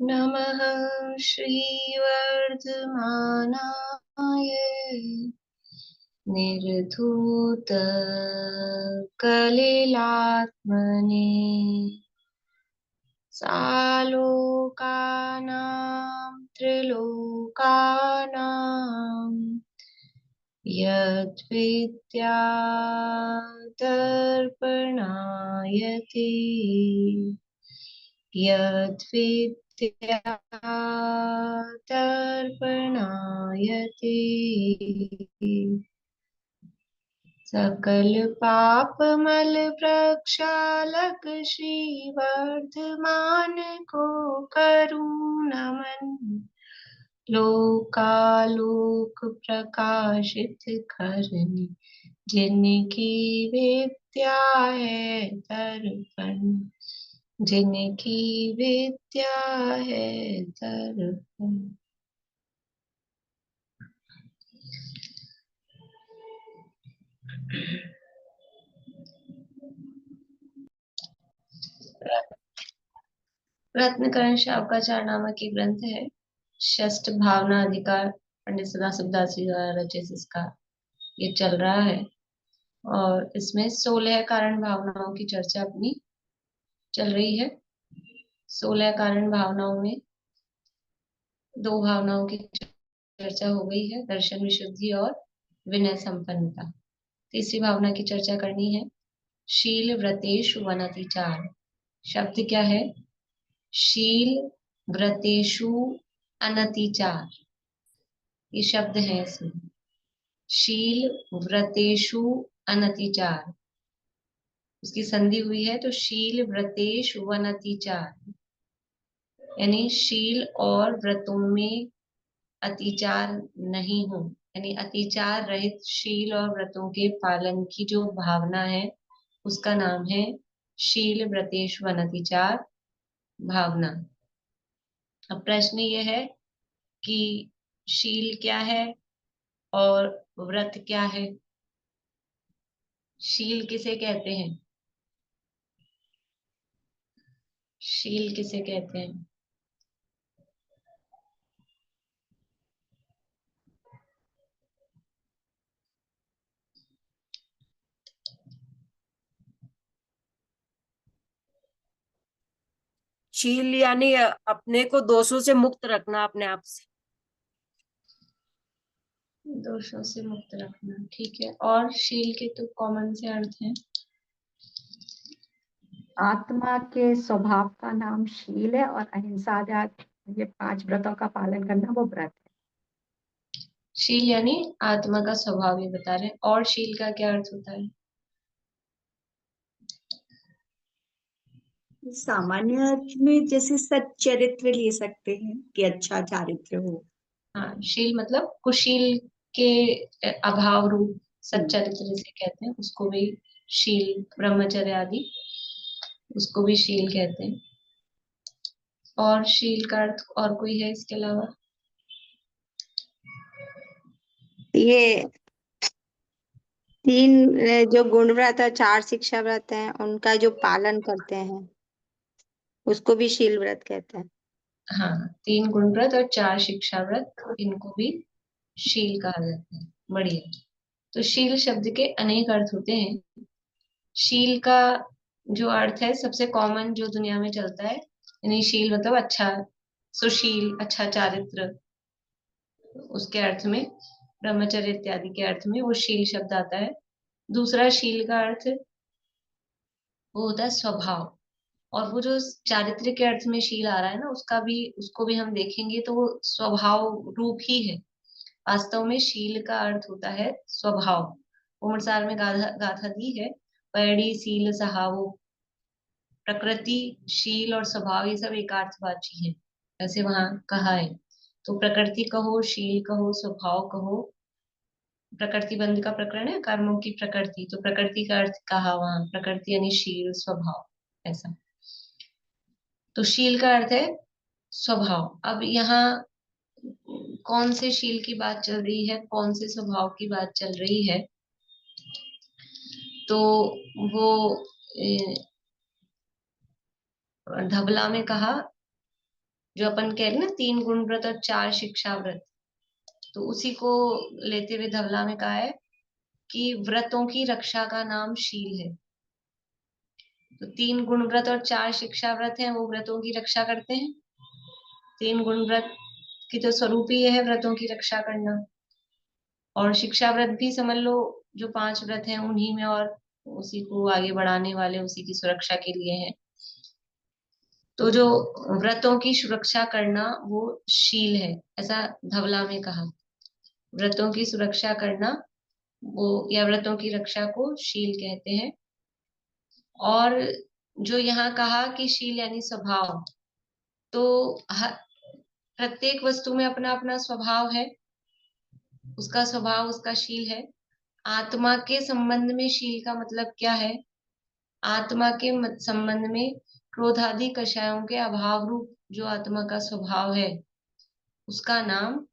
नमः श्रीवर्धमानाय निर्धूतकलिलात्मने सालोकानां त्रिलोकानां यद्विद्यादर्पणायते यद्विद्यादर्पणायते सकल पापमल प्रक्षालक श्रीवर्धमान को करूं नमन लोकालोक प्रकाशित करने जिनकी विद्या है दर्पण जिनकी विद्या है दर्पण। रत्नकरण शावकाचार्य नामक एक ग्रंथ है। षष्ठ भावना अधिकार पंडित सदाशिवदास जी द्वारा रचित इसका ये चल रहा है और इसमें 16 कारण भावनाओं की चर्चा अपनी चल रही है। 16 कारण भावनाओं में 2 भावनाओं की चर्चा हो गई है, दर्शन विशुद्धि और विनय संपन्नता। तीसरी भावना की चर्चा करनी है, शील व्रतेषु वनतिचार। शब्द क्या है? शील व्रतेषु अनतिचार, ये शब्द है इसमें। शील व्रतेषु अनतिचार, उसकी संधि हुई है तो शील व्रतेषु वनतिचार, यानी शील और व्रतों में अतिचार नहीं हो, यानी अतिचार रहित शील और व्रतों के पालन की जो भावना है उसका नाम है शील व्रतेषु अनतिचार भावना। अब प्रश्न ये है कि शील क्या है और व्रत क्या है? शील किसे कहते हैं? शील किसे कहते हैं? शील यानी अपने को दोषों से मुक्त रखना, अपने आप से। दोषों से मुक्त रखना, ठीक है। और शील के तो कॉमन से अर्थ हैं। आत्मा के स्वभाव का नाम शील है और अहिंसा ये 5 व्रतों का पालन करना वो व्रत है। शील यानी आत्मा का स्वभाव, ये बता रहे हैं। और शील का क्या अर्थ होता है? सामान्य अर्थ में जैसे सच्चरित्र ले सकते हैं कि अच्छा चारित्र हो। हाँ, शील मतलब कुशील के अभाव रूप सच्चरित्र जिसे कहते हैं उसको भी शील, ब्रह्मचर्य आदि उसको भी शील कहते हैं। और शील का अर्थ और कोई है इसके अलावा? ये 3 जो गुण व्रत है, 4 शिक्षा व्रत हैं, उनका जो पालन करते हैं उसको भी शील व्रत कहते हैं। हाँ, 3 गुण व्रत और 4 शिक्षा व्रत, इनको भी शील कहा जाता है। बढ़िया। तो शील शब्द के अनेक अर्थ होते हैं। शील का जो अर्थ है सबसे कॉमन जो दुनिया में चलता है, यानी शील मतलब अच्छा, सुशील, अच्छा चारित्र, उसके अर्थ में, ब्रह्मचर्य इत्यादि के अर्थ में वो शील शब्द आता है। दूसरा शील का अर्थ वो होता है स्वभाव, और वो जो चारित्र्य के अर्थ में शील आ रहा है ना, उसको भी हम देखेंगे तो वो स्वभाव रूप ही है। वास्तव में शील का अर्थ होता है स्वभाव। उमरसार में गाथा गाथा दी है, पैड़ी सील सहावो। प्रकृति, शील और स्वभाव ये सब एकार्थवाची है, ऐसे वहां कहा है। तो प्रकृति कहो, शील कहो, स्वभाव कहो। प्रकृति बंध का प्रकरण है, कर्मों की प्रकृति, तो प्रकृति का अर्थ कहा वहां, प्रकृति यानी शील स्वभाव, ऐसा। तो शील का अर्थ है स्वभाव। अब यहाँ कौन से शील की बात चल रही है, कौन से स्वभाव की बात चल रही है? तो वो धबला में कहा, जो अपन कह रहे ना 3 गुण व्रत और 4 शिक्षा व्रत, तो उसी को लेते हुए धबला में कहा है कि व्रतों की रक्षा का नाम शील है। तो 3 गुण व्रत और 4 शिक्षा व्रत हैं, वो व्रतों की रक्षा करते हैं। 3 गुण व्रत की तो स्वरूप ही है व्रतों की रक्षा करना, और शिक्षा व्रत भी समझ लो जो 5 व्रत हैं उन्हीं में, और उसी को आगे बढ़ाने वाले, उसी की सुरक्षा के लिए है। तो जो व्रतों की सुरक्षा करना वो शील है, ऐसा धवला में कहा। व्रतों की सुरक्षा करना वो, या व्रतों की रक्षा को शील कहते हैं। और जो यहाँ कहा कि शील यानी स्वभाव, तो प्रत्येक वस्तु में अपना अपना स्वभाव है, उसका स्वभाव उसका शील है। आत्मा के संबंध में शील का मतलब क्या है? आत्मा के संबंध में क्रोधादि कषायों के अभाव रूप जो आत्मा का स्वभाव है, उसका नाम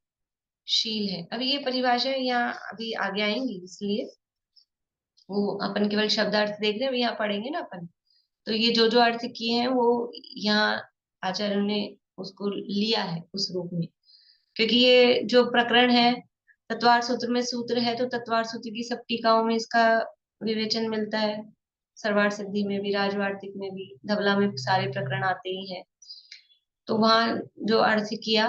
शील है। अभी ये परिभाषा यहाँ अभी आगे आएंगी, इसलिए वो अपन केवल शब्दार्थ देख रहे हैं, अभी यहाँ पढ़ेंगे ना अपन। तो ये जो जो अर्थ किए हैं वो यहाँ आचार्यों ने उसको लिया है उस रूप में, क्योंकि ये जो प्रकरण है तत्वार सूत्र में सूत्र है, तो तत्वार सूत्र की सब टीकाओं में इसका विवेचन मिलता है। सर्वार्थ सिद्धि में भी, राजवार्तिक में भी, धवला में सारे प्रकरण आते ही हैं। तो वहां जो अर्थ किया,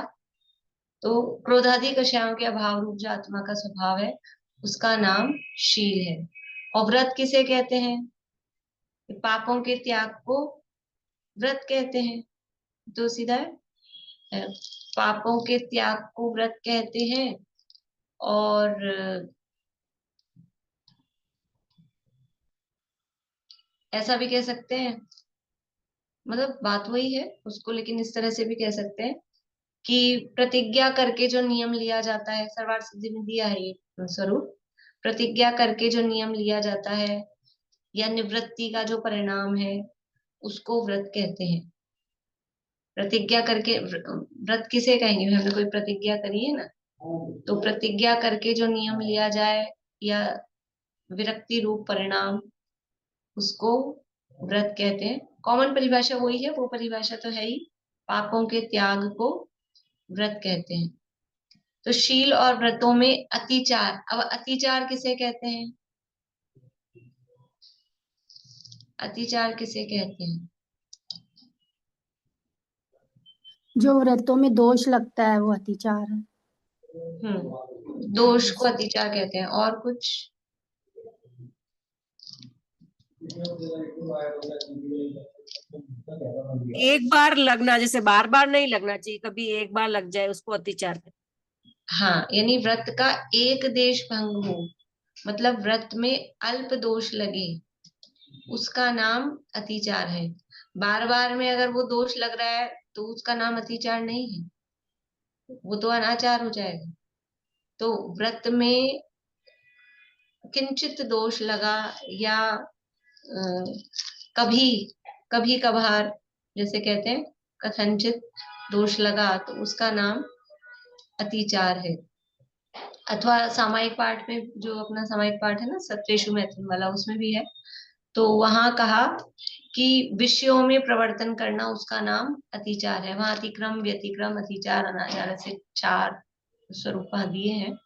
तो क्रोधादि कषायों के अभाव रूप जो आत्मा का स्वभाव है, उसका नाम शील है। और व्रत किसे कहते हैं? पापों के त्याग को व्रत कहते हैं। तो सीधा पापों के त्याग को व्रत कहते हैं। और ऐसा भी कह सकते हैं, मतलब बात वही है उसको, लेकिन इस तरह से भी कह सकते हैं कि प्रतिज्ञा करके जो नियम लिया जाता है, सर्वार्थ सिद्धि में दिया है ये स्वरूप, प्रतिज्ञा करके जो नियम लिया जाता है या निवृत्ति का जो परिणाम है, उसको व्रत कहते हैं। प्रतिज्ञा करके व्रत किसे कहेंगे? हमने कोई प्रतिज्ञा करी है ना, तो प्रतिज्ञा करके जो नियम लिया जाए या विरक्ति रूप परिणाम, उसको व्रत कहते हैं। कॉमन परिभाषा वही है, वो परिभाषा तो है ही, पापों के त्याग को व्रत कहते हैं। तो शील और व्रतों में अतिचार, अब अतिचार किसे कहते हैं? अतिचार किसे कहते हैं? जो व्रतों में दोष लगता है वो अतिचार है। दोष को अतिचार कहते हैं। और कुछ? एक बार लगना, जैसे बार बार नहीं लगना चाहिए, कभी एक बार लग जाए उसको अतिचार कहते हैं। हाँ, यानी व्रत का एक देश भंग हो, मतलब व्रत में अल्प दोष लगे, उसका नाम अतिचार है। बार बार में अगर वो दोष लग रहा है तो उसका नाम अतिचार नहीं है, वो तो अनाचार हो जाएगा। तो व्रत में किंचित दोष लगा, या कभी कभी कभार, जैसे कहते हैं कथनचित दोष लगा, तो उसका नाम अतिचार है। अथवा सामायिक पाठ में, जो अपना सामायिक पाठ है ना सत्रेषु मैथुन वाला, उसमें भी है। तो वहां कहा कि विषयों में प्रवर्तन करना, उसका नाम अतिचार है। वहां अतिक्रम, व्यतिक्रम, अतिचार, अनाचार, ऐसे 4 स्वरूप दिए हैं।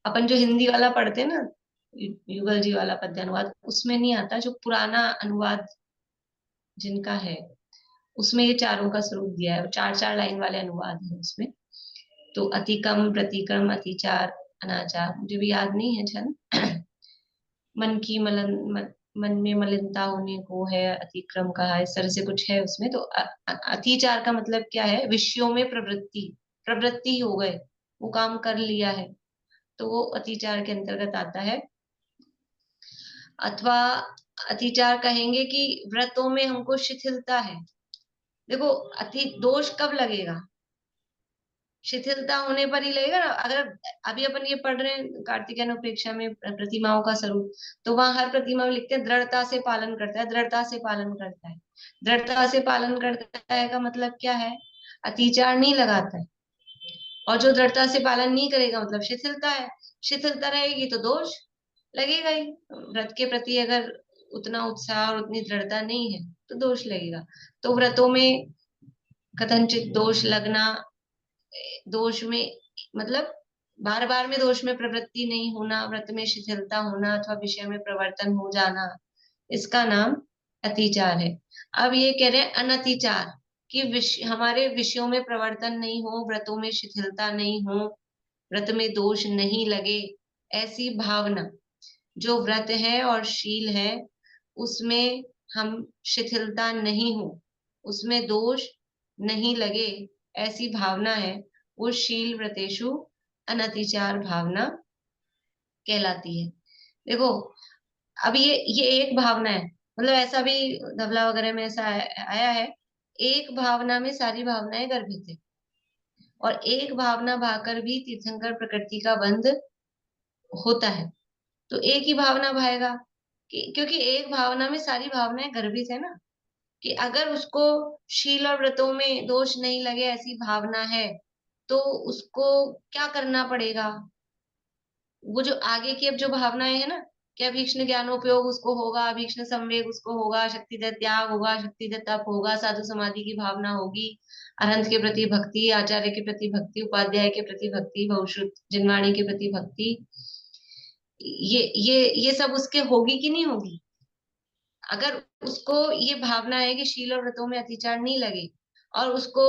अपन जो हिंदी वाला पढ़ते हैं ना, युगल जी वाला पद्यानुवाद, उसमें नहीं आता। जो पुराना अनुवाद जिनका है, उसमें ये चारों का स्वरूप दिया है। 4-4 लाइन वाले अनुवाद है उसमें। तो अतिक्रम, प्रतिक्रम, अतिचार, अनाचार, मुझे भी याद नहीं है छन। मन में मलिनता होने को है अतिक्रम कहा, इस तरह से कुछ है उसमें। तो अतिचार का मतलब क्या है? विषयों में प्रवृत्ति हो गए, वो काम कर लिया है, तो वो अतिचार के अंतर्गत आता है। अथवा अतिचार कहेंगे कि व्रतों में हमको शिथिलता है। देखो, अति दोष कब लगेगा? शिथिलता होने पर ही लगेगा ना। अगर अभी अपन ये पढ़ रहे हैं कार्तिकेय उपेक्षा में प्रतिमाओं का स्वरूप, तो वहां हर प्रतिमा में लिखते हैं दृढ़ता से पालन करता है, दृढ़ता से पालन करता है। दृढ़ता से पालन करता है का मतलब क्या है? अतिचार नहीं लगाता है। और जो दृढ़ता से पालन नहीं करेगा मतलब शिथिलता है। शिथिलता रहेगी तो दोष लगेगा ही। व्रत के प्रति अगर उतना उत्साह और उतनी दृढ़ता नहीं है तो दोष लगेगा। तो व्रतों में कथनचित दोष लगना, दोष में मतलब बार बार में दोष में प्रवृत्ति नहीं होना, व्रत में शिथिलता होना अथवा विषय में प्रवर्तन हो जाना, इसका नाम अतिचार है। अब ये कह रहे हैं अनतिचार, कि हमारे विषयों में प्रवर्तन नहीं हो, व्रतों में शिथिलता नहीं हो, व्रत में दोष नहीं लगे, ऐसी भावना। जो व्रत है और शील है उसमें हम शिथिलता नहीं हो, उसमें दोष नहीं लगे, ऐसी भावना है, वो शील व्रतेषु अनतिचार भावना कहलाती है। देखो अब ये एक भावना है, मतलब ऐसा भी धवला वगैरह में ऐसा आया है, एक भावना में सारी भावनाएं गर्भित है, और एक भावना भाकर भी तीर्थंकर प्रकृति का बंध होता है। तो एक ही भावना भाएगा क्योंकि एक भावना में सारी भावनाएं गर्भित है ना, कि अगर उसको शील और व्रतों में दोष नहीं लगे ऐसी भावना है, तो उसको क्या करना पड़ेगा? वो जो आगे की अब जो भावनाएं है ना, कि अभीक्ष्ण ज्ञानोपयोग उसको होगा, अभीक्ष्ण संवेग उसको होगा, शक्तिदत्त त्याग होगा, शक्तिदत्त तप होगा, साधु समाधि की भावना होगी, अरहंत के प्रति भक्ति, आचार्य के प्रति भक्ति, उपाध्याय के प्रति भक्ति, बहुश्रुत जिनवाणी के प्रति भक्ति, ये सब उसके होगी कि नहीं होगी? अगर उसको ये भावना है कि शील और व्रतों में अतिचार नहीं लगे, और उसको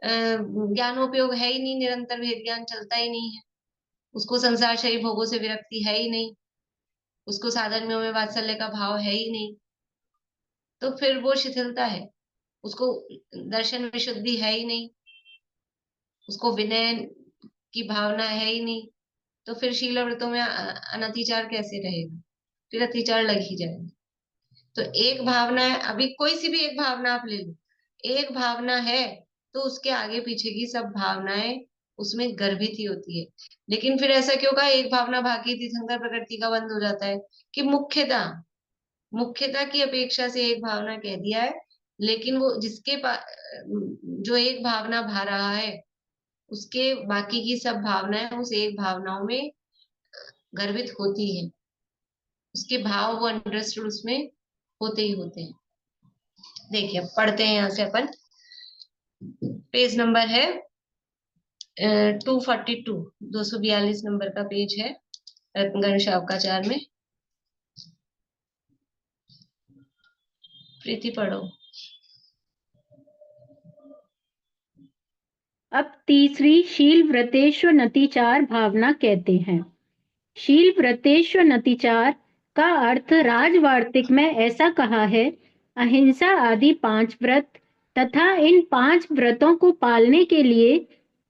ज्ञानोपयोग है ही नहीं, निरंतर भेद ज्ञान चलता ही नहीं है, उसको संसार शरीर भोगों से विरक्ति है ही नहीं, उसको साधर्म्यों में वात्सल्य का भाव है ही नहीं, तो फिर वो शिथिलता है। उसको दर्शन विशुद्धि है ही नहीं, उसको विनय की भावना है ही नहीं, तो फिर शील और व्रतों में अनतिचार कैसे रहेगा? फिर अतिचार लग ही जाएगा। तो एक भावना है, अभी कोई सी भी एक भावना आप ले लो, एक भावना है तो उसके आगे पीछे की सब भावनाएं उसमें गर्भित ही होती है। लेकिन फिर ऐसा क्यों कहा एक भावना भागी तीर्थंकर प्रकृति का बंध हो जाता है? कि मुख्यता की अपेक्षा से एक भावना कह दिया है, लेकिन वो जो एक भावना भा रहा है उसके बाकी की सब भावनाएं उस एक भावनाओं में गर्भित होती है, उसके भाव वो अंडरस्टूड उसमें होते ही होते हैं। देखिए पढ़ते हैं यहां से अपन, पेज नंबर है 242, 242 नंबर का पेज है रत्नगण शावकाचार में। प्रीति पढ़ो। अब तीसरी शील व्रतेश्व नतिचार भावना कहते हैं। शील व्रतेश्व नतिचार का अर्थ राजवार्तिक में ऐसा कहा है, अहिंसा आदि 5 व्रत तथा इन 5 व्रतों को पालने के लिए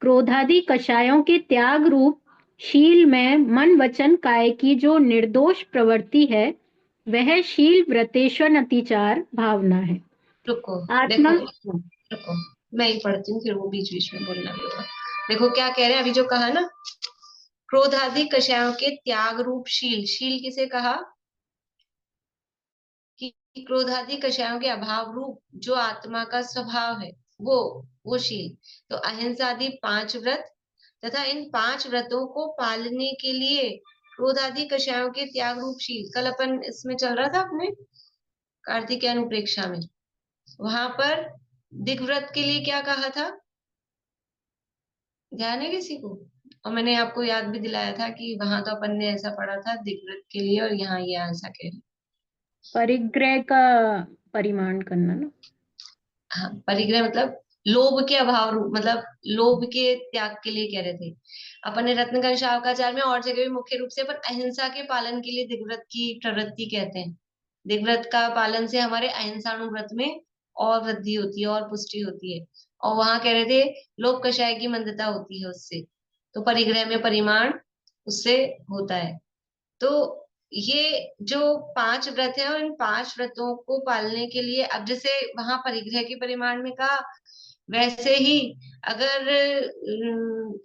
क्रोधादि कषायों के त्याग रूप शील में मन वचन काय की जो निर्दोष प्रवृत्ति है वह शील व्रतेश्वर नतिचार भावना है। रुको आत्मा रुको मैं ही पढ़ती हूँ, फिर वो बीच बीच में बोलना भी होगा। देखो क्या कह रहे हैं, अभी जो कहा ना क्रोधादि कषायों के त्याग रूप शील, शील किसे कहा? कि क्रोधादि कषायों के अभाव रूप जो आत्मा का स्वभाव है वो शील। तो अहिंसा आदि 5 व्रत तथा इन 5 व्रतों को पालने के लिए क्रोधादि कषायों के त्याग रूप शील, कल अपन इसमें चल रहा था अपने कार्तिकेय अनुप्रेक्षा में, वहां पर दिग्व्रत के लिए क्या कहा था? ध्यान है किसी को? और मैंने आपको याद भी दिलाया था कि वहां तो अपन ने ऐसा पढ़ा था दिग्व्रत के लिए, और यहाँ ये ऐसा कह रहे परिग्रह का परिमाण करना ना। हाँ, परिग्रह मतलब लोभ के अभाव रूप, मतलब लोभ के त्याग के लिए कह रहे थे। अपन ने रत्नगण शावकाचार में और जगह भी मुख्य रूप से अपन अहिंसा के पालन के लिए दिग्व्रत की प्रवृत्ति कहते हैं। दिग्व्रत का पालन से हमारे अहिंसानुव्रत में और वृद्धि होती है और पुष्टि होती है, और वहां कह रहे थे लोभ कषाय की मंदता होती है उससे, तो परिग्रह में परिमाण उससे होता है। तो ये जो 5 व्रत है और इन 5 व्रतों को पालने के लिए, अब जैसे वहां परिग्रह के परिमाण में कहा, वैसे ही अगर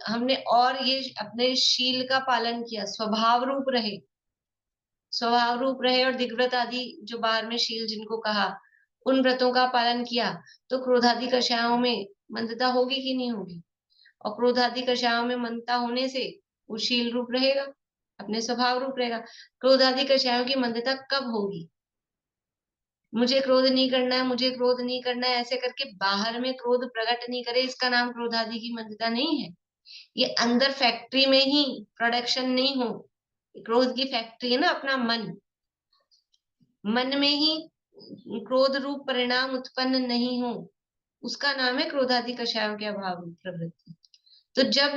हमने और ये अपने शील का पालन किया, स्वभाव रूप रहे और दिग्व्रत आदि जो बाहर में शील जिनको कहा, उन व्रतों का पालन किया, तो क्रोधादि कषायों में मंदता होगी कि नहीं होगी? और क्रोधादि कषायों में मंदता होने से वो शील रूप रहेगा, अपने स्वभाव रूप रहेगा। क्रोधादि कषायों की मंदता कब होगी? मुझे क्रोध नहीं करना है, मुझे क्रोध नहीं करना है, ऐसे करके बाहर में क्रोध प्रकट नहीं करे, इसका नाम क्रोध आदि की मंदता नहीं है। ये अंदर फैक्ट्री में ही प्रोडक्शन नहीं हो, क्रोध की फैक्ट्री है ना अपना मन, मन में ही क्रोध रूप परिणाम उत्पन्न नहीं हो, उसका नाम है क्रोधादि कषायों के अभाव रूप प्रवृत्ति। तो जब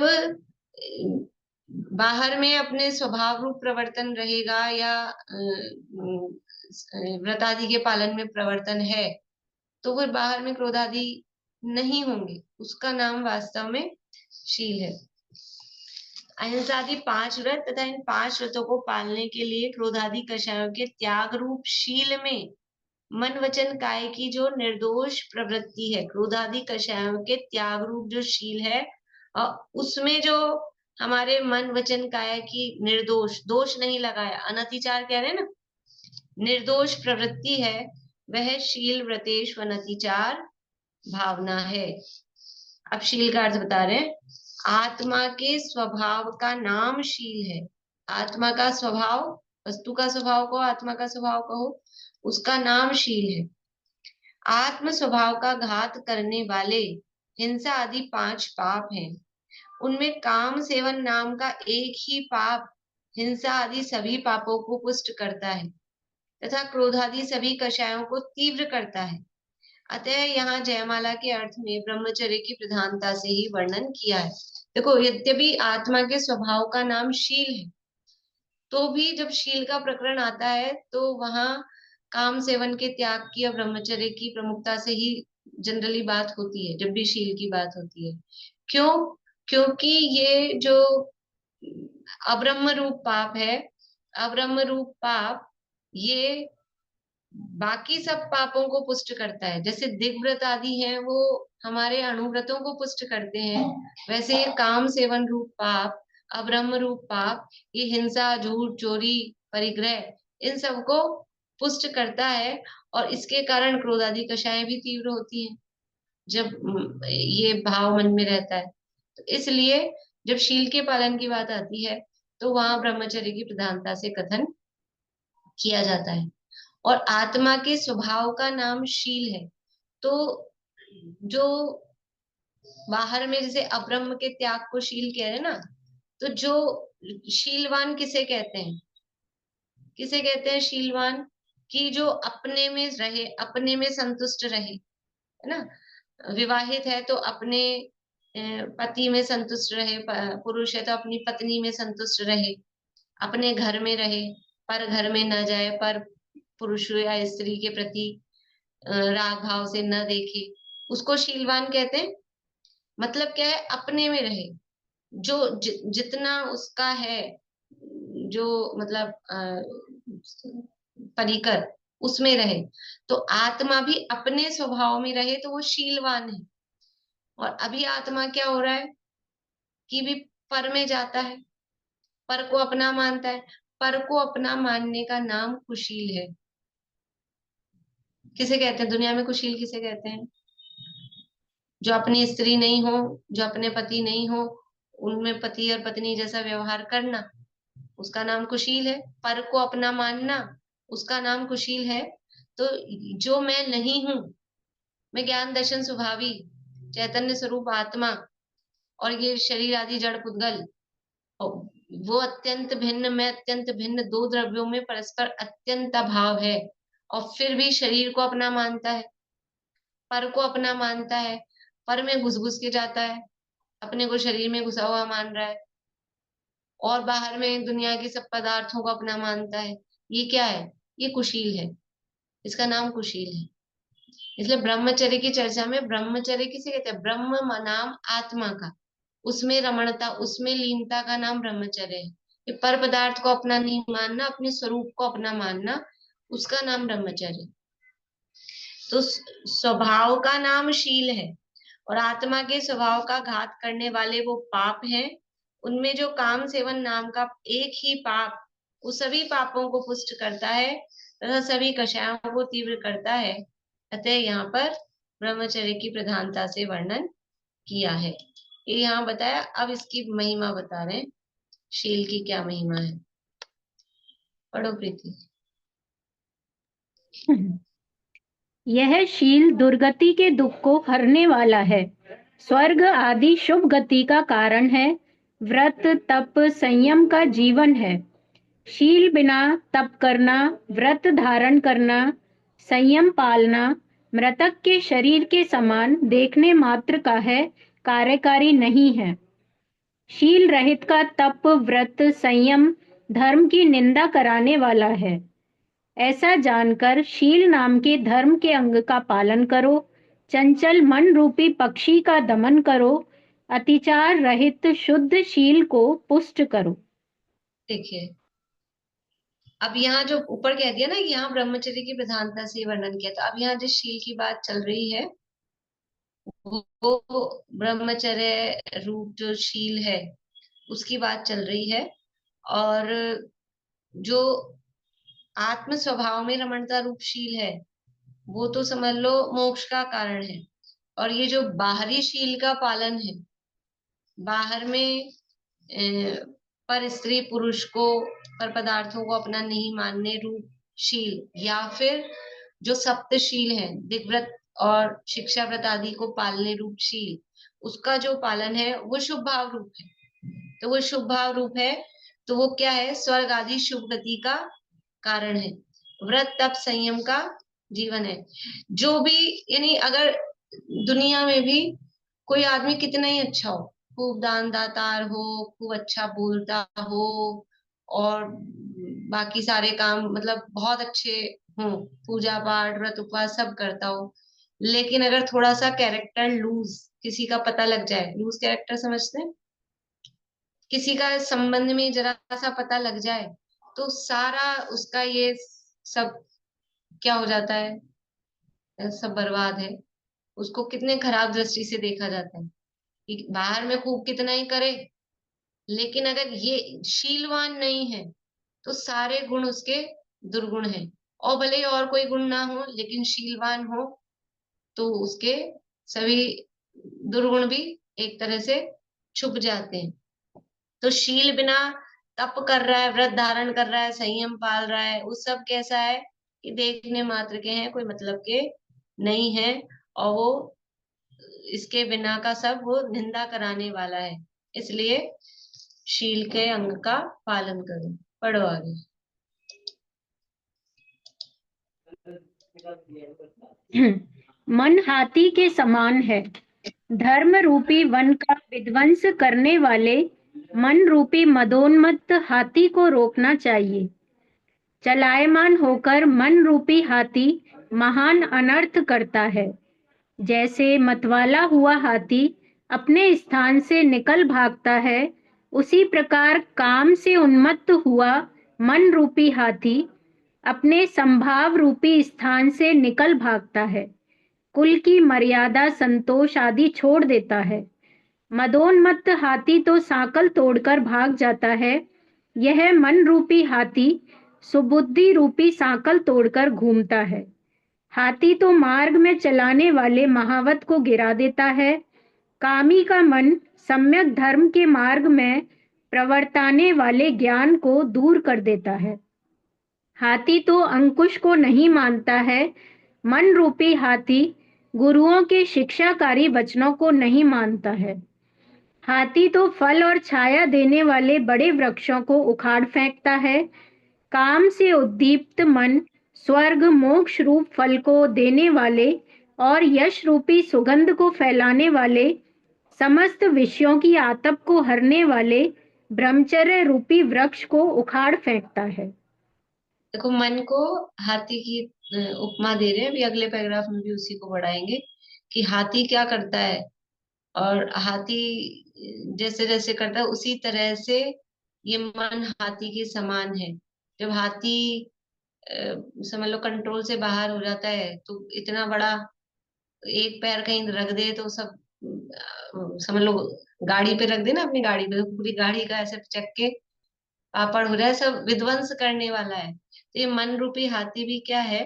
बाहर में अपने स्वभाव रूप प्रवर्तन रहेगा या व्रतादि के पालन में प्रवर्तन है, तो फिर बाहर में क्रोधादि नहीं होंगे, उसका नाम वास्तव में शील है। अहिंसादि 5 व्रत तथा इन 5 व्रतों को पालने के लिए क्रोधादि कषायों के त्याग रूप शील में मन वचन काय की जो निर्दोष प्रवृत्ति है, क्रोधादि कषायों के त्याग रूप जो शील है, उसमें जो हमारे मन वचन काया की निर्दोष, दोष नहीं लगाया, अनतिचार कह रहे हैं ना, निर्दोष प्रवृत्ति है, वह शील व्रतेश वनतिचार भावना है। अब शील का अर्थ बता रहे हैं, आत्मा के स्वभाव का नाम शील है। आत्मा का स्वभाव, वस्तु का स्वभाव कहो, आत्मा का स्वभाव कहो, उसका नाम शील है। आत्म स्वभाव का घात करने वाले हिंसा आदि 5 पाप हैं। उनमें काम सेवन नाम का एक ही पाप हिंसा आदि सभी पापों को पुष्ट करता है तथा क्रोधादि सभी कषायों को तीव्र करता है। अतः यहाँ जयमाला के अर्थ में ब्रह्मचर्य की प्रधानता से ही वर्णन किया है। देखो, यद्यपि आत्मा के स्वभाव का नाम शील है, तो भी जब शील का प्रकरण आता है तो वहां काम सेवन के त्याग की और ब्रह्मचर्य की प्रमुखता से ही जनरली बात होती है जब भी शील की बात होती है। क्यों? क्योंकि ये जो अब्रह्म रूप पाप है, अब्रह्म रूप पाप ये बाकी सब पापों को पुष्ट करता है। जैसे दिग्व्रत आदि हैं वो हमारे अणुव्रतों को पुष्ट करते हैं, वैसे ये काम सेवन रूप पाप, अब्रह्म रूप पाप, ये हिंसा, झूठ, चोरी, परिग्रह, इन सबको पुष्ट करता है। और इसके कारण क्रोध आदि कषायें भी तीव्र होती हैं जब ये भाव मन में रहता है। तो इसलिए जब शील के पालन की बात आती है तो वहां ब्रह्मचर्य की प्रधानता से कथन किया जाता है। और आत्मा के स्वभाव का नाम शील है। तो जो बाहर में जैसे अब्रह्म के त्याग को शील कह रहे हैं ना, तो जो शीलवान किसे कहते हैं? किसे कहते हैं शीलवान? कि जो अपने में रहे, अपने में संतुष्ट रहे, है ना। विवाहित है तो अपने पति में संतुष्ट रहे, पुरुष है तो अपनी पत्नी में संतुष्ट रहे, अपने घर में रहे, पर घर में न जाए, पर पुरुष या स्त्री के प्रति राग भाव से न देखे, उसको शीलवान कहते हैं। मतलब क्या है? अपने में रहे, जो जितना उसका है, जो मतलब परिकर, उसमें रहे। तो आत्मा भी अपने स्वभाव में रहे तो वो शीलवान है। और अभी आत्मा क्या हो रहा है कि भी पर में जाता है, पर को अपना मानता है। पर को अपना मानने का नाम कुशील है। किसे कहते हैं दुनिया में कुशील? किसे कहते हैं? जो अपनी स्त्री नहीं हो, जो अपने पति नहीं हो, उनमें पति और पत्नी जैसा व्यवहार करना, उसका नाम कुशील है। पर को अपना मानना, उसका नाम कुशील है। तो जो मैं नहीं हूं, मैं ज्ञान दर्शन स्वभावी चैतन्य स्वरूप आत्मा और ये शरीर आदि जड़ पुद्गल, वो अत्यंत भिन्न, मैं अत्यंत भिन्न, दो द्रव्यों में परस्पर अत्यंत अभाव है, और फिर भी शरीर को अपना मानता है, पर को अपना मानता है, पर में घुस घुस के जाता है, अपने को शरीर में घुसा हुआ मान रहा है, और बाहर में दुनिया के सब पदार्थों को अपना मानता है। ये क्या है? ये कुशील है, इसका नाम कुशील है। इसलिए ब्रह्मचर्य की चर्चा में, ब्रह्मचर्य किसे कहते हैं? ब्रह्म नाम आत्मा का, उसमें रमणता, उसमें लीनता का नाम ब्रह्मचर्य है। ये पर पदार्थ को अपना नहीं मानना, अपने स्वरूप को अपना मानना, उसका नाम ब्रह्मचर्य। तो स्वभाव का नाम शील है, और आत्मा के स्वभाव का घात करने वाले वो पाप हैं। उनमें जो काम सेवन नाम का एक ही पाप वो सभी पापों को पुष्ट करता है तथा सभी कषायों को तीव्र करता है। अतः यहाँ पर ब्रह्मचर्य की प्रधानता से वर्णन किया है। ये यहाँ बताया। अब इसकी महिमा बता रहे हैं, शील की क्या महिमा है। पढ़ो प्रीति। यह शील दुर्गति के दुख को हरने वाला है, स्वर्ग आदि शुभ गति का कारण है, व्रत तप संयम का जीवन है। शील बिना तप करना, व्रत धारण करना, संयम पालना मृतक के शरीर के समान देखने मात्र का है, कार्यकारी नहीं है। शील रहित का तप, व्रत, संयम धर्म की निंदा कराने वाला है। ऐसा जानकर शील नाम के धर्म के अंग का पालन करो, चंचल मन रूपी पक्षी का दमन करो, अतिचार रहित शुद्ध शील को पुष्ट करो। देखिए, अब यहाँ जो ऊपर कह दिया ना कि यहाँ ब्रह्मचर्य की प्रधानता से वर्णन किया, तो अब यहाँ जिस शील की बात चल रही है वो ब्रह्मचर्य रूप जो शील है उसकी बात चल रही है। और जो आत्म स्वभाव में रमणता रूप शील है वो तो समझ लो मोक्ष का कारण है। और ये जो बाहरी शील का पालन है, बाहर में पर स्त्री पुरुष को, पर पदार्थों को अपना नहीं मानने रूप शील, या फिर जो सप्तशील है, दिग्व्रत और शिक्षा व्रत आदि को पालने रूप शील, उसका जो पालन है वो शुभ भाव रूप है। तो वो शुभ भाव रूप है तो वो क्या है, स्वर्ग आदि शुभ गति का कारण है, व्रत तप संयम का जीवन है। जो भी, यानी अगर दुनिया में भी कोई आदमी कितना ही अच्छा हो, खूब दान दातार हो, खूब अच्छा बोलता हो, और बाकी सारे काम मतलब बहुत अच्छे हो, पूजा पाठ व्रत उपवास सब करता हो, लेकिन अगर थोड़ा सा कैरेक्टर लूज किसी का पता लग जाए, लूज कैरेक्टर समझते हैं, किसी का संबंध में जरा सा पता लग जाए तो सारा उसका ये सब क्या हो जाता है, सब बर्बाद है। उसको कितने खराब दृष्टि से देखा जाता है कि बाहर में खूब कितना ही करे, लेकिन अगर ये शीलवान नहीं है तो सारे गुण उसके दुर्गुण हैं। और भले ही और कोई गुण ना हो लेकिन शीलवान हो तो उसके सभी दुर्गुण भी एक तरह से छुप जाते हैं। तो शील बिना तप कर रहा है, व्रत धारण कर रहा है, संयम पाल रहा है, वो सब कैसा है कि देखने मात्र के हैं, कोई मतलब के नहीं है, और वो इसके बिना का सब वो निंदा कराने वाला है। इसलिए शील के अंग का पालन करो। पढ़ो आगे। मन हाथी के समान है, धर्म रूपी वन का विध्वंस करने वाले मन रूपी मदोन्मत्त हाथी को रोकना चाहिए। चलायमान होकर मन रूपी हाथी महान अनर्थ करता है। जैसे मतवाला हुआ हाथी अपने स्थान से निकल भागता है, उसी प्रकार काम से उन्मत्त हुआ मन रूपी हाथी अपने संभाव रूपी स्थान से निकल भागता है, कुल की मर्यादा संतोष आदि छोड़ देता है। मदोन्मत्त हाथी तो सांकल तोड़कर भाग जाता है, यह मन रूपी हाथी सुबुद्धि रूपी सांकल तोड़कर घूमता है। हाथी तो मार्ग में चलाने वाले महावत को गिरा देता है, कामी का मन सम्यक धर्म के मार्ग में प्रवर्ताने वाले ज्ञान को दूर कर देता है। हाथी तो अंकुश को नहीं मानता है, मन रूपी हाथी गुरुओं के शिक्षाकारी वचनों को नहीं मानता है। हाथी तो फल और छाया देने वाले बड़े वृक्षों को उखाड़ फेंकता है, काम से उद्दीप्त मन स्वर्ग मोक्ष रूप फल को देने वाले और यश रूपी सुगंध को फैलाने वाले, समस्त विषयों की आतप को हरने वाले ब्रह्मचर्य रूपी वृक्ष को उखाड़ फेंकता है। देखो, मन को हाथी की उपमा दे रहे हैं, अभी अगले पैराग्राफ में भी उसी को बढ़ाएंगे कि हाथी क्या करता है, और हाथी जैसे जैसे करता है उसी तरह से ये मन हाथी के समान है। जब हाथी समझ लो कंट्रोल से बाहर हो जाता है तो इतना बड़ा एक पैर कहीं रख दे तो सब समझ लो, गाड़ी पे रख दे ना अपनी गाड़ी पे, तो पूरी गाड़ी का ऐसे चक्के पापड़ हो रहा है, सब विध्वंस करने वाला है। तो ये मन रूपी हाथी भी क्या है,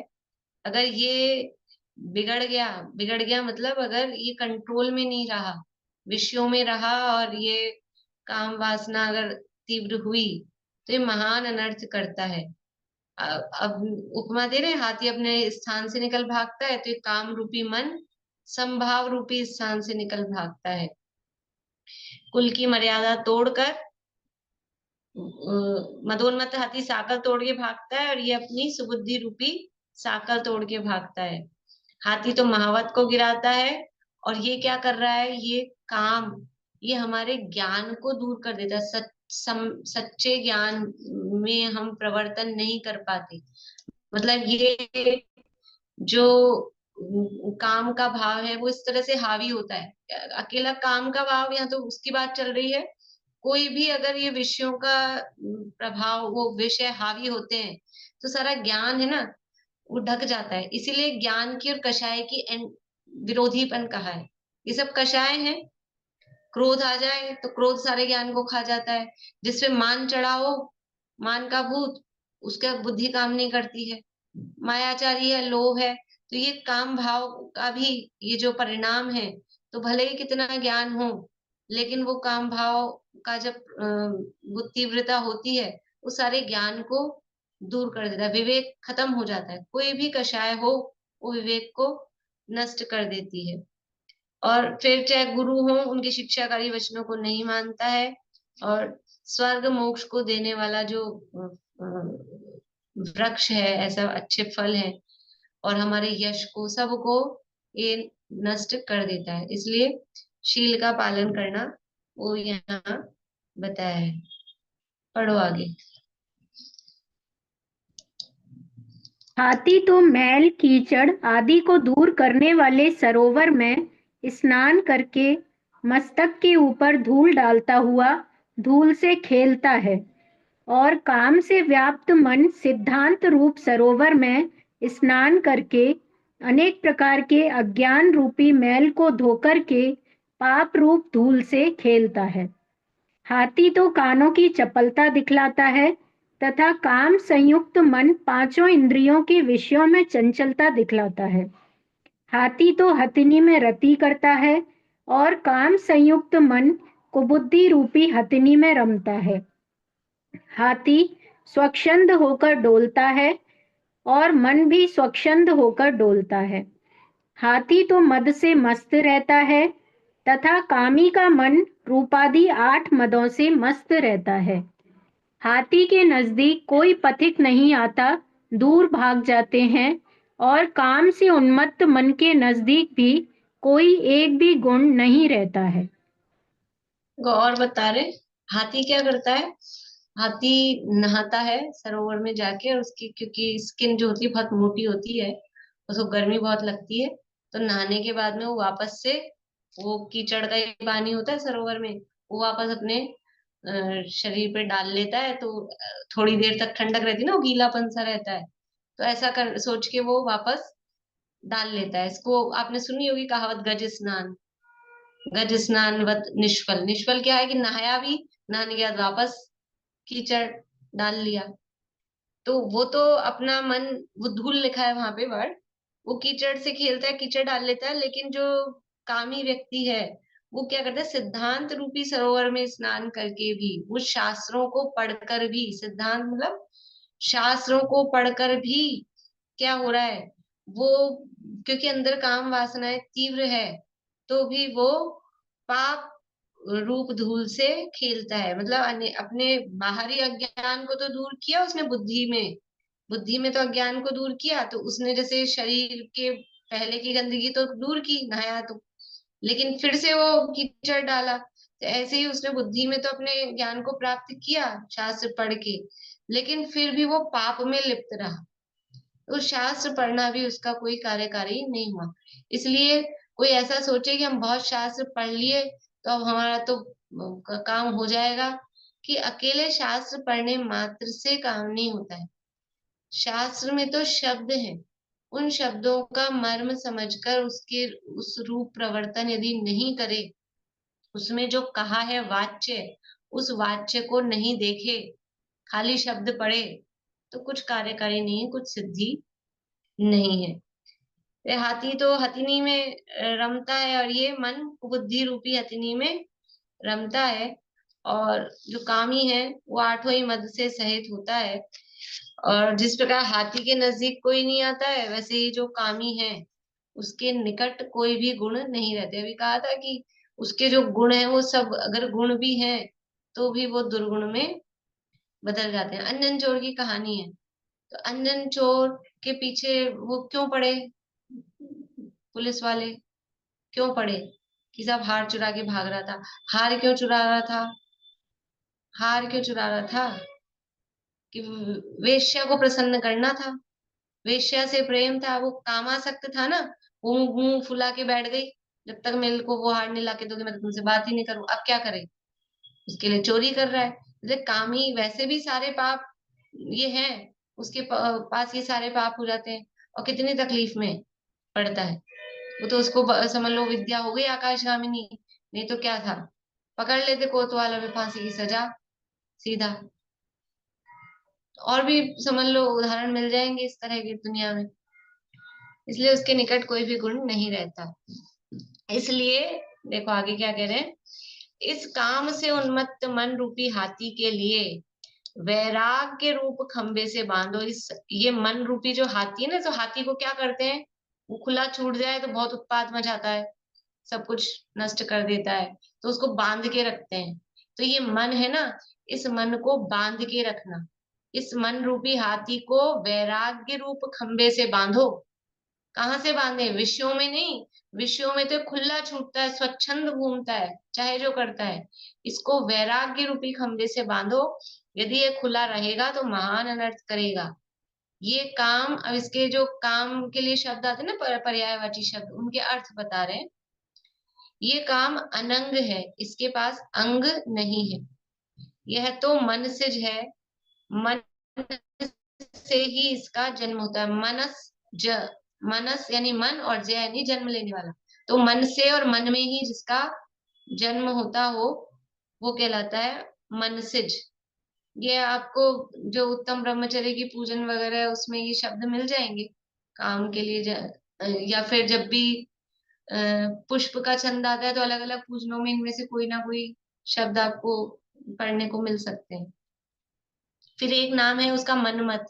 अगर ये बिगड़ गया मतलब अगर ये कंट्रोल में नहीं रहा, विषयों में रहा, और ये काम वासना अगर तीव्र हुई तो ये महान अनर्थ करता है। अब उपमा दे रहे, हाथी अपने स्थान से निकल भागता है, तो ये काम रूपी मन संभाव रूपी स्थान से निकल भागता है। कुल की मर्यादा तोड़कर मदोन्मत्त हाथी साकर तोड़ के भागता है, और ये अपनी सुबुद्धि रूपी साकर तोड़ के भागता है। हाथी तो महावत को गिराता है, और ये क्या कर रहा है, ये काम, ये हमारे ज्ञान को दूर कर देता है। सच्चे ज्ञान में हम प्रवर्तन नहीं कर पाते। मतलब ये जो काम का भाव है वो इस तरह से हावी होता है। अकेला काम का भाव, यहाँ तो उसकी बात चल रही है। कोई भी अगर ये विषयों का प्रभाव, वो विषय हावी होते हैं, तो सारा ज्ञान है ना, वो ढक जाता है। इसीलिए ज्ञान की और कषाय की विरोधीपन कहा है। ये सब कषाय हैं। क्रोध आ जाए तो क्रोध सारे ज्ञान को खा जाता है। जिसपे मान चढ़ा हो, मान का भूत, उसका बुद्धि काम नहीं करती है। मायाचारी है, लोभ है, तो ये काम भाव का भी ये जो परिणाम है, तो भले ही कितना ज्ञान हो, लेकिन वो काम भाव का जब तीव्रता होती है, वो सारे ज्ञान को दूर कर देता है। विवेक खत्म हो जाता है। कोई भी कषाय हो, वो विवेक को नष्ट कर देती है। और फिर चाहे गुरु हो, उनके शिक्षाकारी वचनों को नहीं मानता है, और स्वर्ग मोक्ष को देने वाला जो वृक्ष है, ऐसा अच्छे फल है, और हमारे यश को, सबको ये नष्ट कर देता है। इसलिए शील का पालन करना वो यहाँ बताया है। पढ़ो आगे। हाथी तो मैल कीचड़ आदि को दूर करने वाले सरोवर में स्नान करके मस्तक के ऊपर धूल डालता हुआ धूल से खेलता है, और काम से व्याप्त मन सिद्धांत रूप सरोवर में स्नान करके अनेक प्रकार के अज्ञान रूपी मैल को धोकर के पाप रूप धूल से खेलता है। हाथी तो कानों की चपलता दिखलाता है तथा काम संयुक्त मन पांचों इंद्रियों के विषयों में चंचलता दिखलाता है। हाथी तो हथिनी में रति करता है और काम संयुक्त मन कुबुद्धि रूपी हथिनी में रमता है। हाथी स्वच्छंद होकर डोलता है और मन भी स्वच्छंद होकर डोलता है। हाथी तो मद से मस्त रहता है तथा कामी का मन रूपादि 8 मदों से मस्त रहता है। हाथी के नजदीक कोई पथिक नहीं आता, दूर भाग जाते हैं, और काम से उन्मत्त मन के नजदीक भी कोई एक भी गुण नहीं रहता है। और बता रहे, हाथी क्या करता है, हाथी नहाता है सरोवर में जाके, और उसकी क्योंकि स्किन जो होती है बहुत मोटी होती है, उसको गर्मी बहुत लगती है, तो नहाने के बाद में वो वापस से, वो कीचड़ का ही पानी होता है सरोवर में, वो वापस अपने शरीर पे डाल लेता है। तो थोड़ी देर तक ठंडक रहती है ना, वो गीलापन सा रहता है, तो ऐसा कर सोच के वो वापस डाल लेता है। इसको आपने सुनी होगी कहावत, गज स्नान, गज स्नानवत निष्फल। निष्फल क्या है कि नहाया भी, नहाने के बाद वापस कीचड़ डाल लिया। तो वो तो अपना मन, वो धूल लिखा है वहां पे वर्ड, वो कीचड़ से खेलता है, कीचड़ डाल लेता है। लेकिन जो कामी व्यक्ति है, वो क्या करता है, सिद्धांत रूपी सरोवर में स्नान करके भी, वो शास्त्रों को पढ़कर भी, सिद्धांत मतलब शास्त्रों को पढ़कर भी क्या हो रहा है, वो क्योंकि अंदर काम वासनाएं तीव्र है, तो भी वो पाप रूप धूल से खेलता है। मतलब अपने बाहरी अज्ञान को तो दूर किया उसने, बुद्धि में तो अज्ञान को दूर किया, तो उसने जैसे शरीर के पहले की गंदगी तो दूर की, नहाया तो, लेकिन फिर से वो कीचड़ डाला। तो ऐसे ही उसने बुद्धि में तो अपने ज्ञान को प्राप्त किया शास्त्र पढ़ के, लेकिन फिर भी वो पाप में लिप्त रहा। तो शास्त्र पढ़ना भी उसका कोई कार्यकारी नहीं हुआ। इसलिए कोई ऐसा सोचे कि हम बहुत शास्त्र पढ़ लिए तो अब हमारा तो काम हो जाएगा, कि अकेले शास्त्र पढ़ने मात्र से काम नहीं होता है। शास्त्र में तो शब्द हैं, उन शब्दों का मर्म समझकर उसके उस रूप प्रवर्तन यदि नहीं करे, उसमें जो कहा है वाच्य, उस वाच्य को नहीं देखे, खाली शब्द पढ़े, तो कुछ कार्यकारी नहीं है, कुछ सिद्धि नहीं है। हाथी तो हथिनी में रमता है, और ये मन बुद्धि रूपी हथिनी में रमता है। और जो कामी है वो 8 ही मद से सहित होता है, और जिस प्रकार हाथी के नजदीक कोई नहीं आता है, वैसे ही जो कामी है उसके निकट कोई भी गुण नहीं रहते। अभी कहा था कि उसके जो गुण है वो सब अगर गुण भी हैं तो भी वो दुर्गुण में बदल जाते हैं। अंजन चोर की कहानी है, तो अंजन चोर के पीछे वो क्यों पड़े, पुलिस वाले क्यों पड़े कि सब हार चुरा के भाग रहा था। हार क्यों चुरा रहा था, हार क्यों चुरा रहा था कि वेश्या को प्रसन्न करना था, वेश्या से प्रेम था, वो कामासक्त था ना। वो मुंह फुला के बैठ गई, जब तक मेरे को वो हार नहीं ला के दोगे मैं तो तुमसे बात ही नहीं करूं। अब क्या करे, उसके लिए चोरी कर रहा है। जैसे कामी वैसे भी सारे पाप ये हैं, उसके पास ये सारे पाप हो जाते हैं और कितनी तकलीफ में पड़ता है। वो तो उसको समझ लो विद्या हो गई आकाशगामिनी, नहीं तो क्या था, पकड़ लेते कोतवाल में फांसी की सजा सीधा। और भी समझ लो उदाहरण मिल जाएंगे इस तरह की दुनिया में। इसलिए उसके निकट कोई भी गुण नहीं रहता। इसलिए देखो आगे क्या कह रहे हैं, इस काम से उन्मत्त मन रूपी हाथी के लिए वैराग्य रूप खंबे से बांधो। इस ये मन रूपी जो हाथी है ना, तो हाथी को क्या करते हैं, वो खुला छूट जाए तो बहुत उत्पात मचाता है, सब कुछ नष्ट कर देता है, तो उसको बांध के रखते हैं। तो ये मन है ना, इस मन को बांध के रखना। इस मन रूपी हाथी को वैराग्य रूप खंबे से बांधो। कहाँ से बांधे, विषयों में नहीं, विषयों में तो खुला छूटता है, स्वच्छंद घूमता है, चाहे जो करता है। इसको वैराग्य रूपी खंबे से बांधो। यदि ये खुला रहेगा तो महान अनर्थ करेगा। ये काम, अब इसके जो काम के लिए शब्द आते हैं ना, पर्यायवाची शब्द, उनके अर्थ बता रहे हैं। ये काम अनंग है, इसके पास अंग नहीं है। यह तो मनसिज है, मन से ही इसका जन्म होता है। मनस यानी मन, और ज यानी जन्म लेने वाला। तो मन से और मन में ही जिसका जन्म होता हो वो कहलाता है मनसिज। ये आपको जो उत्तम ब्रह्मचर्य की पूजन वगैरह है उसमें ये शब्द मिल जाएंगे काम के लिए। या फिर जब भी पुष्प का छंद आता है तो अलग अलग पूजनों में इनमें से कोई ना कोई शब्द आपको पढ़ने को मिल सकते हैं। फिर एक नाम है उसका मनमत।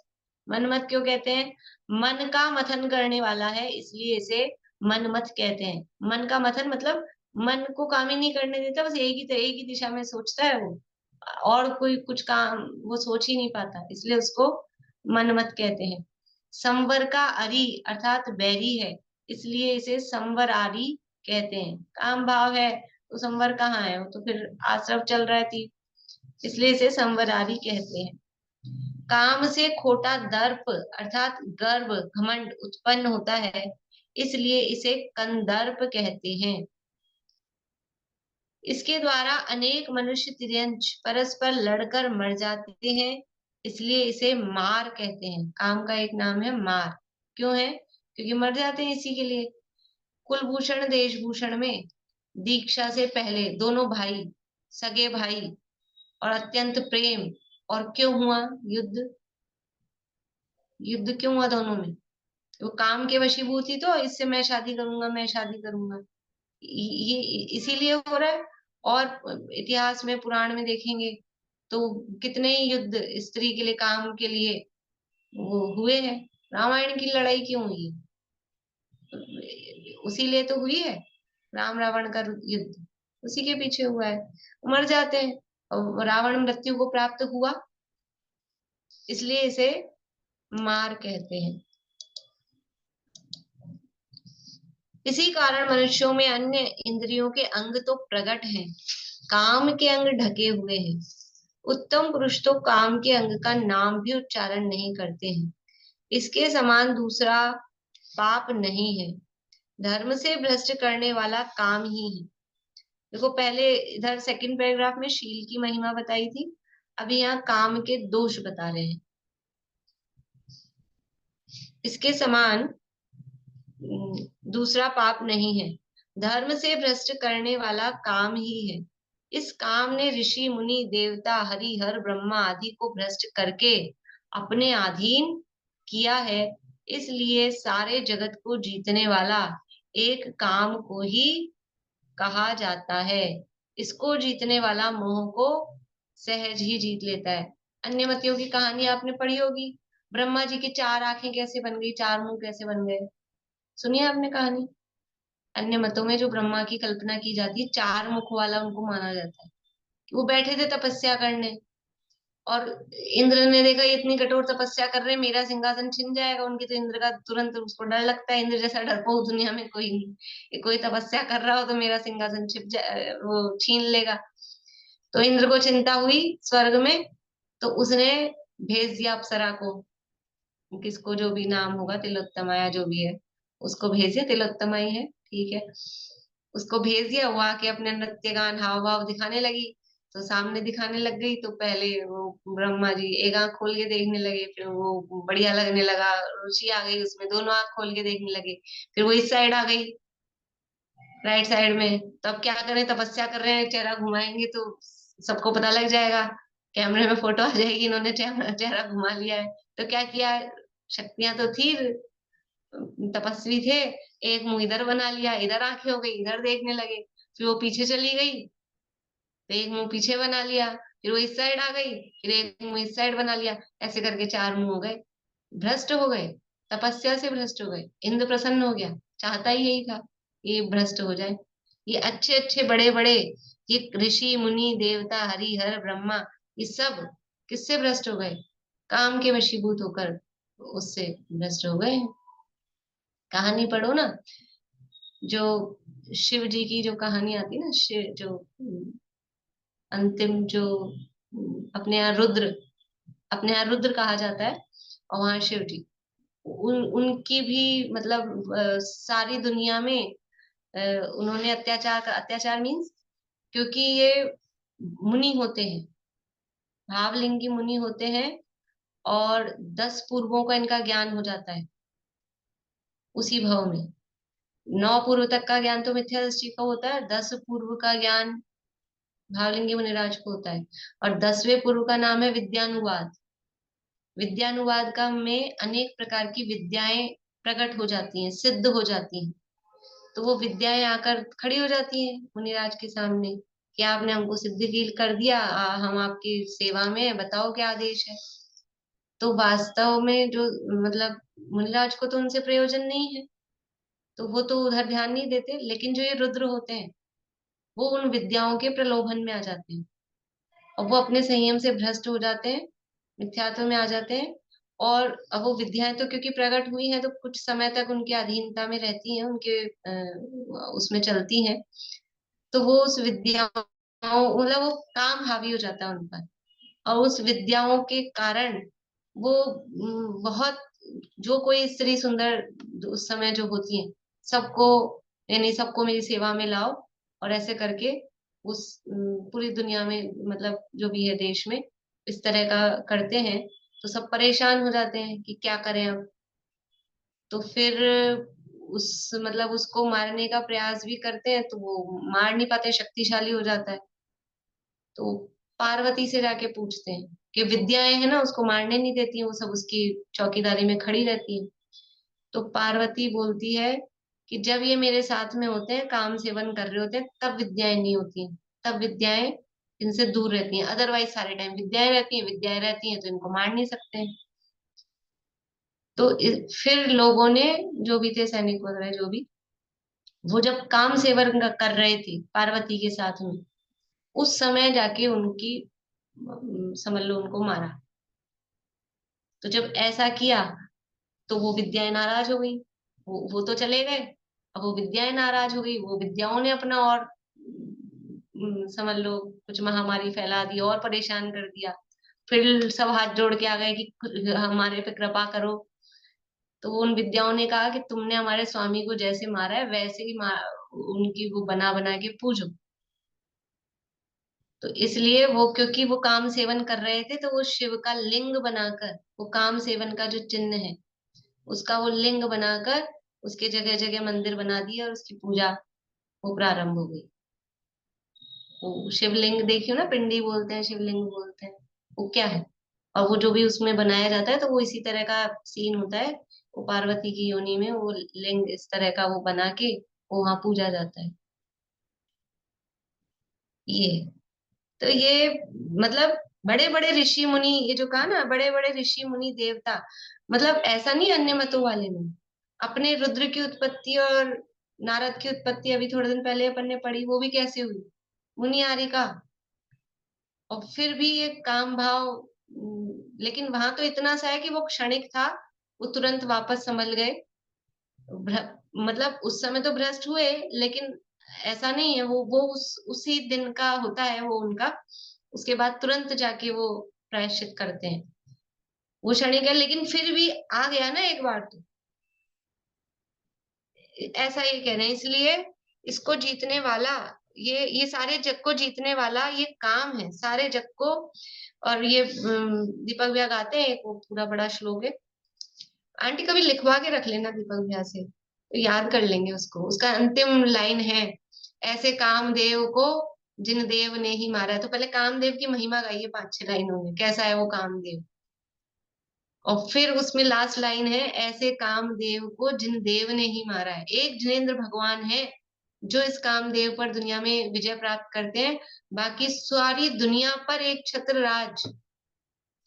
मनमत क्यों कहते हैं, मन का मथन करने वाला है इसलिए इसे मनमत कहते हैं। मन का मथन मतलब मन को काम ही नहीं करने देता, बस एक ही दिशा में सोचता है वो, और कोई कुछ काम वो सोच ही नहीं पाता, इसलिए उसको मनमत कहते हैं। संवर का अरी अर्थात बैरी है, इसलिए इसे संवरारी कहते हैं। काम भाव है तो संवर कहाँ है, वो तो फिर आश्रव चल रहा थी, इसलिए इसे संवरारी कहते हैं। काम से खोटा दर्प अर्थात गर्व घमंड उत्पन्न होता है, इसलिए इसे कंदर्प कहते हैं। इसके द्वारा अनेक मनुष्य तिर्यंच परस्पर लड़कर मर जाते हैं, इसलिए इसे मार कहते हैं। काम का एक नाम है मार, क्यों है, क्योंकि मर जाते हैं इसी के लिए। कुलभूषण देशभूषण में दीक्षा से पहले दोनों भाई, सगे भाई, और अत्यंत प्रेम, और क्यों हुआ युद्ध, युद्ध क्यों हुआ दोनों में, वो काम के वशीभूत ही तो, इससे मैं शादी करूंगा, मैं शादी करूंगा, ये इसीलिए हो रहा है। और इतिहास में पुराण में देखेंगे तो कितने ही युद्ध स्त्री के लिए, काम के लिए वो हुए हैं। रामायण की लड़ाई क्यों हुई, उसी लिए तो हुई है। राम रावण का युद्ध उसी के पीछे हुआ है, मर जाते हैं। और रावण मृत्यु को प्राप्त हुआ, इसलिए इसे मार कहते हैं। इसी कारण मनुष्यों में अन्य इंद्रियों के अंग तो प्रकट हैं, काम के अंग ढके हुए हैं। उत्तम पुरुष तो काम के अंग का नाम भी उच्चारण नहीं करते हैं। इसके समान दूसरा पाप नहीं है। धर्म से भ्रष्ट करने वाला काम ही है। देखो पहले इधर सेकंड पैराग्राफ में शील की महिमा बताई थी, अभी यहाँ काम के दोष बता रहे हैं। इसके समान दूसरा पाप नहीं है। धर्म से भ्रष्ट करने वाला काम ही है। इस काम ने ऋषि मुनि देवता हरि हर ब्रह्मा आदि को भ्रष्ट करके अपने अधीन किया है, इसलिए सारे जगत को जीतने वाला एक काम को ही कहा जाता है। इसको जीतने वाला मोह को सहज ही जीत लेता है। अन्य मतियों की कहानी आपने पढ़ी होगी, ब्रह्मा जी की 4 आंखें कैसे बन गई, 4 मुंह कैसे बन गए? सुनिए आपने कहानी। अन्य मतों में जो ब्रह्मा की कल्पना की जाती है, 4 मुख वाला उनको माना जाता है कि वो बैठे थे तपस्या करने, और इंद्र ने देखा ये इतनी कठोर तपस्या कर रहे हैं, मेरा सिंहासन छिन जाएगा उनकी, तो इंद्र का तुरंत उसको डर लगता है। इंद्र जैसा डरपोक दुनिया में कोई नहीं, ये कोई तपस्या कर रहा हो तो मेरा सिंहासन छिप जाए, वो छीन लेगा। तो इंद्र को चिंता हुई स्वर्ग में, तो उसने भेज दिया अप्सरा को, किसको जो भी नाम होगा, तिलोत्तमा या जो भी है, उसको भेज दिया, तिलोत्तमा ही है, ठीक है, उसको भेज दिया। वो आके अपने नृत्य गान हाव भाव दिखाने लगी, तो सामने दिखाने लग गई, तो पहले वो ब्रह्मा जी एक आंख खोल के देखने लगे, फिर वो बढ़िया लगने लगा, रुचि आ गई उसमें, दोनों आंख खोल के देखने लगे। फिर वो इस साइड आ गई, राइट साइड में, तो अब क्या करें, तपस्या कर रहे हैं, चेहरा घुमाएंगे तो सबको पता लग जाएगा, कैमरे में फोटो आ जाएगी, इन्होंने चेहरा चेहरा घुमा लिया है। तो क्या किया, शक्तियां तो थी, तपस्वी थे, एक मुंह इधर बना लिया, इधर आंखें हो गई, इधर देखने लगे। फिर वो पीछे चली गई, तो एक मुंह पीछे बना लिया, फिर वो इस साइड आ गई, फिर एक मुंह इस साइड बना लिया, ऐसे करके 4 मुंह हो गए। भ्रष्ट हो गए, तपस्या से भ्रष्ट हो गए। इंद्र प्रसन्न हो गया, चाहता ही यही था, ये भ्रष्ट हो जाए। ये अच्छे अच्छे बड़े बड़े, ये ऋषि मुनि देवता हरि हर ब्रह्मा, ये सब किससे भ्रष्ट हो गए? काम के वशीभूत होकर उससे भ्रष्ट हो गए। कहानी पढ़ो ना, जो शिव जी की जो कहानी आती है ना, शिव जो अंतिम जो अपने यहाँ रुद्र कहा जाता है, और वहां शिव जी, उनकी भी मतलब सारी दुनिया में उन्होंने अत्याचार मीन्स, क्योंकि ये मुनि होते हैं, भावलिंगी मुनि होते हैं, और 10 पूर्वों का इनका ज्ञान हो जाता है उसी भव में। 9 पूर्व तक का ज्ञान तो मिथ्या दृष्टि का होता है, 10 पूर्व का ज्ञान भावलिंगी मुनिराज को होता है, और 10वें पूर्व का नाम है विद्यानुवाद। विद्यानुवाद का में अनेक प्रकार की विद्याएं प्रकट हो जाती हैं, सिद्ध हो जाती हैं। तो वो विद्याएं आकर खड़ी हो जाती हैं मुनिराज के सामने कि आपने हमको सिद्ध की कर दिया, हम आपकी सेवा में हैं, बताओ क्या आदेश है। तो वास्तव में जो मतलब मुनिराज को तो उनसे प्रयोजन नहीं है, तो वो तो उधर ध्यान नहीं देते, लेकिन जो ये रुद्र होते हैं वो उन विद्याओं के प्रलोभन में आ जाते हैं, और वो अपने संयम से भ्रष्ट हो जाते हैं, मिथ्यात्व में आ जाते हैं। और अब वो विद्याएं तो क्योंकि प्रकट हुई हैं, तो कुछ समय तक उनकी अधीनता में रहती हैं, उनके उसमें चलती हैं, तो वो उस विद्याओं मतलब वो काम हावी हो जाता है उन पर, और उस विद्याओं के कारण वो बहुत, जो कोई स्त्री सुंदर उस समय जो होती है, सबको, यानी सबको मेरी सेवा में लाओ, और ऐसे करके उस पूरी दुनिया में, मतलब जो भी है देश में, इस तरह का करते हैं, तो सब परेशान हो जाते हैं कि क्या करें अब। तो फिर उस मतलब उसको मारने का प्रयास भी करते हैं, तो वो मार नहीं पाते, शक्तिशाली हो जाता है। तो पार्वती से जाके पूछते हैं कि विद्याएं है ना उसको मारने नहीं देती हैं, वो सब उसकी चौकीदारी में खड़ी रहती हैं। तो पार्वती बोलती है कि जब ये मेरे साथ में होते हैं, काम सेवन कर रहे होते हैं, तब विद्याएं नहीं होती हैं, तब विद्याएं इनसे दूर रहती हैं, अदरवाइज सारे टाइम विद्याएं रहती हैं, तो इनको मार नहीं सकते हैं। तो फिर लोगों ने, जो भी थे सैनिक वगैरह जो भी, वो जब काम सेवन कर रहे थे पार्वती के साथ में, उस समय जाके उनकी समझ लो उनको मारा। तो जब ऐसा किया, तो वो विद्याएं नाराज हो गई, वो तो चले गए, अब वो विद्याएं नाराज हो गई, वो विद्याओं ने अपना और समझ लो कुछ महामारी फैला दी और परेशान कर दिया। फिर सब हाथ जोड़ के आ गए कि हमारे पे कृपा करो। तो उन विद्याओं ने कहा कि तुमने हमारे स्वामी को जैसे मारा है, वैसे ही उनकी वो बना बना के पूजो। तो इसलिए वो, क्योंकि वो काम सेवन कर रहे थे, तो वो शिव का लिंग बनाकर, वो काम सेवन का जो चिन्ह है उसका वो लिंग बनाकर उसके जगह जगह मंदिर बना दिए, और उसकी पूजा वो प्रारंभ हो गई। वो शिवलिंग देखियो ना, पिंडी बोलते हैं, शिवलिंग बोलते हैं, वो क्या है, और वो जो भी उसमें बनाया जाता है, तो वो इसी तरह का सीन होता है। वो पार्वती की योनि में वो लिंग इस तरह का वो बना के वो वहां पूजा जाता है। ये तो ये मतलब बड़े बड़े ऋषि मुनि, ये जो कहा ना, बड़े बड़े ऋषि मुनि देवता, मतलब ऐसा नहीं अन्य मतों वाले में, अपने रुद्र की उत्पत्ति और नारद की उत्पत्ति अभी थोड़े दिन पहले अपन ने पढ़ी, वो भी कैसे हुई, मुनि आर्य का। और फिर भी ये काम भाव, लेकिन वहां तो इतना सा है कि वो क्षणिक था, वो तुरंत वापस संभल गए। मतलब उस समय तो भ्रष्ट हुए, लेकिन ऐसा नहीं है, वो उसी दिन का होता है वो उनका, उसके बाद तुरंत जाके वो प्रायश्चित करते हैं। वो क्षणिक है, लेकिन फिर भी आ गया ना एक बार तो, ऐसा ये कह रहे हैं। इसलिए इसको जीतने वाला, ये सारे जग को जीतने वाला ये काम है, सारे जग को। और ये दीपक भैया गाते हैं, एक वो पूरा बड़ा श्लोक है, आंटी कभी लिखवा के रख लेना दीपक भैया से, तो याद कर लेंगे उसको। उसका अंतिम लाइन है, ऐसे कामदेव को जिन देव ने ही मारा है। तो पहले कामदेव की महिमा गाइए 5-6 लाइनों में, कैसा है वो कामदेव। और फिर उसमें लास्ट लाइन है, ऐसे कामदेव को जिन देव ने ही मारा है। एक जिनेंद्र भगवान है जो इस कामदेव पर दुनिया में विजय प्राप्त करते हैं, बाकी सारी दुनिया पर एक छत्र राज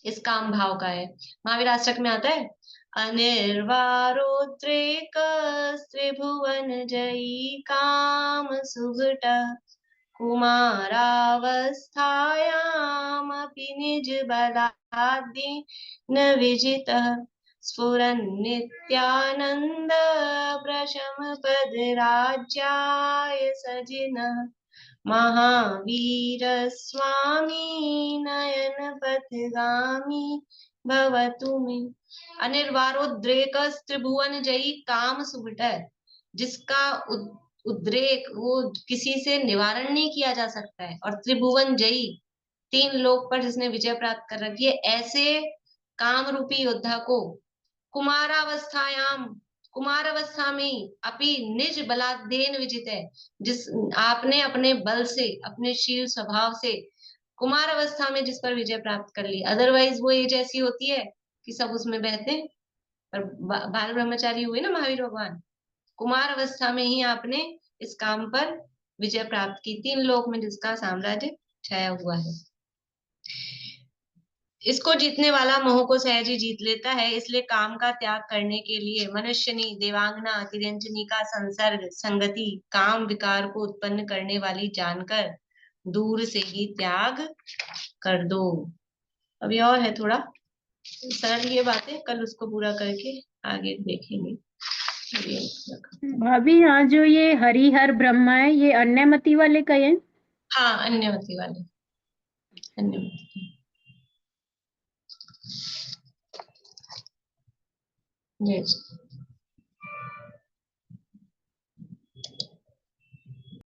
इस काम भाव का है। महावीर अष्टक में आता है, अनिर्वारोद्रेक त्रिभुवन जयी काम सुभट कुमारावस्थायामपि निज बलादि न विजितः स्फुरन्नित्यानन्द प्रशम पद राज्याय सजिनः महावीर स्वामी नयन पथगामी भवतु मे। अनिर्वारोद्रेक त्रिभुवन जयी काम सुभट, जिसका उद्रेक वो किसी से निवारण नहीं किया जा सकता है, और त्रिभुवन जयी 3 लोक पर जिसने विजय प्राप्त कर रखी है, ऐसे काम रूपी योद्धा को कुमारावस्थायाम, कुमार अवस्था में अपि निज बलादेन विजित है, जिस आपने अपने बल से, अपने शील स्वभाव से कुमार अवस्था में जिस पर विजय प्राप्त कर ली। अदरवाइज वो एज ऐसी होती है कि सब उसमें बहते हैं। पर बाल ब्रह्मचारी हुए ना महावीर भगवान, कुमार अवस्था में ही आपने इस काम पर विजय प्राप्त की, 3 लोक में जिसका साम्राज्य छाया हुआ है। इसको जीतने वाला मोह को सहज ही जीत लेता है। इसलिए काम का त्याग करने के लिए मनुष्यनी, देवांगना, तिर्यंजनी का संसर्ग, संगति काम विकार को उत्पन्न करने वाली जानकर दूर से ही त्याग कर दो। अभी और है थोड़ा सरल ये बातें, कल उसको पूरा करके आगे देखेंगे। भाभी यहाँ जो ये हरिहर ब्रह्मा है, ये अन्यमति वाले का है? हाँ, अन्यमति वाले, अन्यमति। Yes.